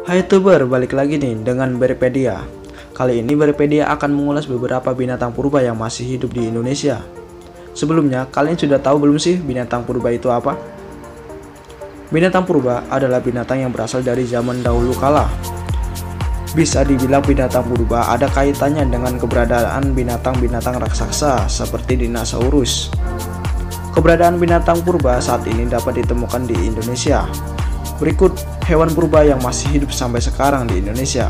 Hai YouTuber, balik lagi nih dengan Bearpedia. Kali ini Bearpedia akan mengulas beberapa binatang purba yang masih hidup di Indonesia. Sebelumnya, kalian sudah tahu belum sih binatang purba itu apa? Binatang purba adalah binatang yang berasal dari zaman dahulu kala. Bisa dibilang binatang purba ada kaitannya dengan keberadaan binatang-binatang raksasa seperti dinosaurus. Keberadaan binatang purba saat ini dapat ditemukan di Indonesia. Berikut hewan purba yang masih hidup sampai sekarang di Indonesia.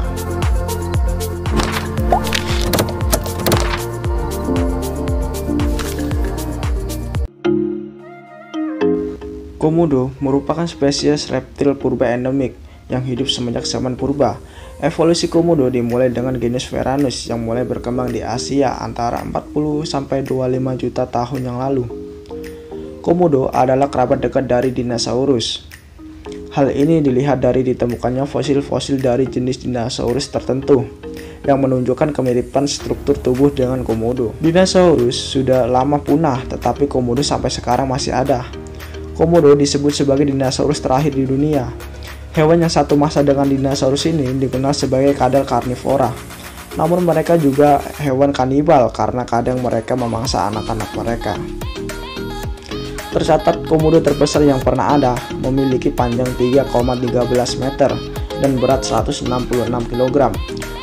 Komodo merupakan spesies reptil purba endemik yang hidup semenjak zaman purba. Evolusi komodo dimulai dengan genus Varanus yang mulai berkembang di Asia antara 40-25 juta tahun yang lalu. Komodo adalah kerabat dekat dari dinosaurus. Hal ini dilihat dari ditemukannya fosil-fosil dari jenis dinosaurus tertentu yang menunjukkan kemiripan struktur tubuh dengan komodo. Dinosaurus sudah lama punah, tetapi komodo sampai sekarang masih ada. Komodo disebut sebagai dinosaurus terakhir di dunia. Hewan yang satu masa dengan dinosaurus ini dikenal sebagai kadal karnivora. Namun mereka juga hewan kanibal karena kadang mereka memangsa anak-anak mereka. Tercatat komodo terbesar yang pernah ada memiliki panjang 3,13 meter dan berat 166 kg.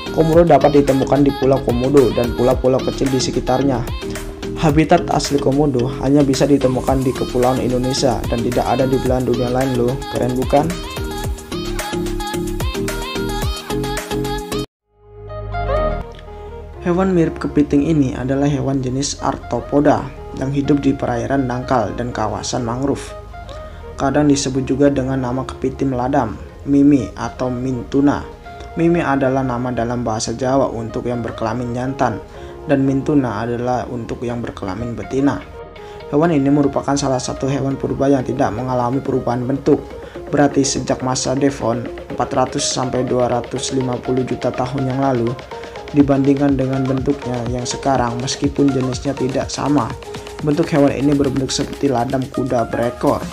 Komodo dapat ditemukan di Pulau Komodo dan pulau-pulau kecil di sekitarnya. Habitat asli komodo hanya bisa ditemukan di kepulauan Indonesia dan tidak ada di belahan dunia lain loh. Keren bukan? Hewan mirip kepiting ini adalah hewan jenis Arthropoda yang hidup di perairan dangkal dan kawasan mangrove. Kadang disebut juga dengan nama kepiting ladam, mimi atau mintuna. Mimi adalah nama dalam bahasa Jawa untuk yang berkelamin jantan dan mintuna adalah untuk yang berkelamin betina. Hewan ini merupakan salah satu hewan purba yang tidak mengalami perubahan bentuk. Berarti sejak masa Devon 400-250 juta tahun yang lalu dibandingkan dengan bentuknya yang sekarang, meskipun jenisnya tidak sama. Bentuk hewan ini berbentuk seperti ladam kuda berekor.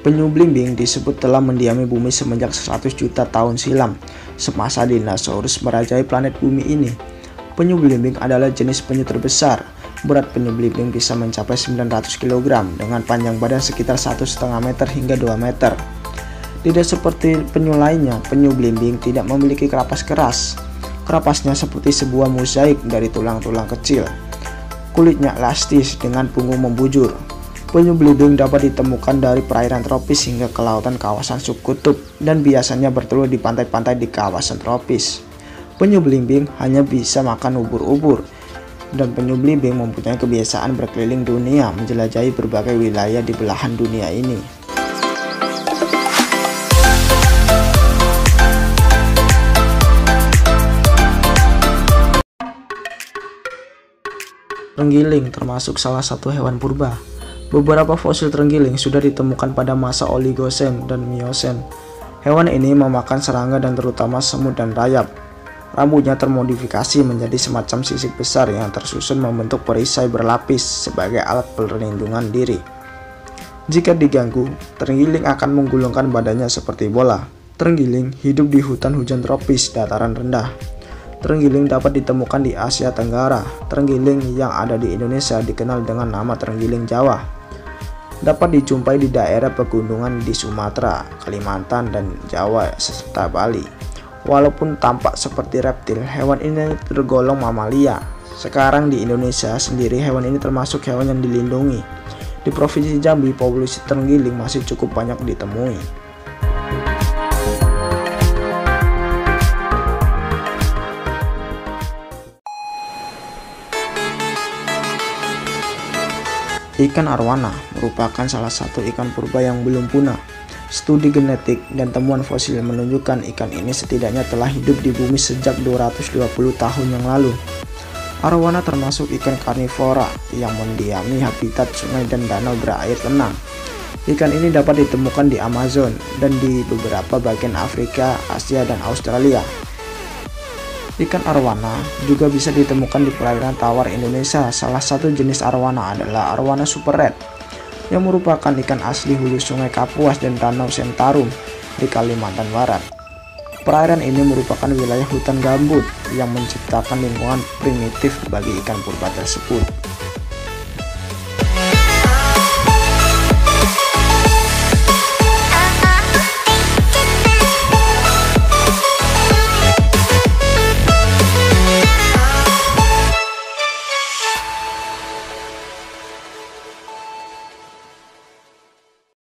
Penyu belimbing disebut telah mendiami bumi semenjak 100 juta tahun silam, semasa dinosaurus merajai planet bumi ini. Penyu belimbing adalah jenis penyu terbesar. Berat penyu belimbing bisa mencapai 900 kg dengan panjang badan sekitar 1,5 meter hingga 2 meter. Tidak seperti penyu lainnya, penyu belimbing tidak memiliki kerapas keras. Kerapasnya seperti sebuah mozaik dari tulang-tulang kecil. Kulitnya elastis dengan punggung membujur. Penyu belimbing dapat ditemukan dari perairan tropis hingga ke lautan kawasan subkutub dan biasanya bertelur di pantai-pantai di kawasan tropis. Penyu belimbing hanya bisa makan ubur-ubur, dan penyu belimbing mempunyai kebiasaan berkeliling dunia menjelajahi berbagai wilayah di belahan dunia ini. Terenggiling termasuk salah satu hewan purba. Beberapa fosil terenggiling sudah ditemukan pada masa Oligosen dan Miosen. Hewan ini memakan serangga dan terutama semut dan rayap. Rambutnya termodifikasi menjadi semacam sisik besar yang tersusun membentuk perisai berlapis sebagai alat perlindungan diri. Jika diganggu, terenggiling akan menggulungkan badannya seperti bola. Terenggiling hidup di hutan hujan tropis dataran rendah. Terenggiling dapat ditemukan di Asia Tenggara. Terenggiling yang ada di Indonesia dikenal dengan nama terenggiling Jawa. Dapat dijumpai di daerah pegunungan di Sumatera, Kalimantan, dan Jawa serta Bali. Walaupun tampak seperti reptil, hewan ini tergolong mamalia. Sekarang di Indonesia sendiri hewan ini termasuk hewan yang dilindungi. Di Provinsi Jambi, populasi terenggiling masih cukup banyak ditemui. Ikan arwana merupakan salah satu ikan purba yang belum punah. Studi genetik dan temuan fosil menunjukkan ikan ini setidaknya telah hidup di bumi sejak 220 tahun yang lalu. Arwana termasuk ikan karnivora yang mendiami habitat sungai dan danau berair tenang. Ikan ini dapat ditemukan di Amazon dan di beberapa bagian Afrika, Asia, dan Australia. Ikan arwana juga bisa ditemukan di perairan tawar Indonesia. Salah satu jenis arwana adalah arwana super red, yang merupakan ikan asli hulu Sungai Kapuas dan Danau Sentarum di Kalimantan Barat. Perairan ini merupakan wilayah hutan gambut yang menciptakan lingkungan primitif bagi ikan purba tersebut.